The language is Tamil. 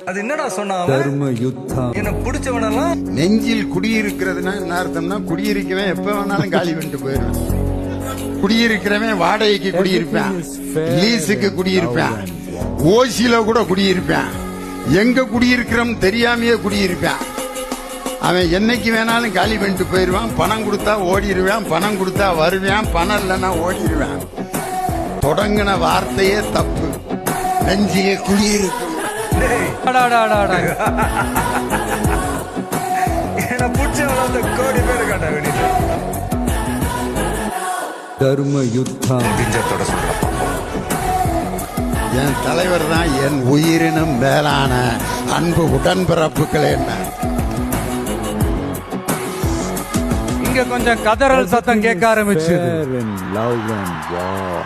அது என்னடா சொன்னா தர்ம யுத்தம். என்ன பிடிச்சவனெல்லாம் நெஞ்சில் குடியிருக்கிறதுனா என்ன அர்த்தம்னா, குடியிருக்கவன் எப்ப வேணாலும் காலி பண்ணிட்டு போயிடுவான். குடியிருக்கிறவன் வாடகைக்கு குடியிருப்பான், லீஸுக்கு குடியிருப்பான், ஓசியில கூட குடியிருப்பான், எங்க குடியிருக்கிறோம் தெரியாமையே குடியிருப்பான். அவன் என்னைக்கு வேணாலும் காலி பண்ணிட்டு போயிடுவான். பணம் கொடுத்தா ஓடிடுவான், பணம் கொடுத்தா வருவான், பணம் இல்லைன்னா ஓடிடுவான். தொடங்கின வார்த்தையே தப்பு. நெஞ்சிலே குடியிருக்கும். என்ன பிடிச்சவன கோடி பேர் காட்ட வேண்டியது. தர்ம யுத்தம். பிஞ்சத்தோட சொல்றான். என் தலைவர் தான் என் உயிரினும் மேலான அன்பு உடன்பிறப்புகளே. இங்க கொஞ்சம் கதறல் சத்தம் கேட்க ஆரம்பிச்சு. Fair and love and war.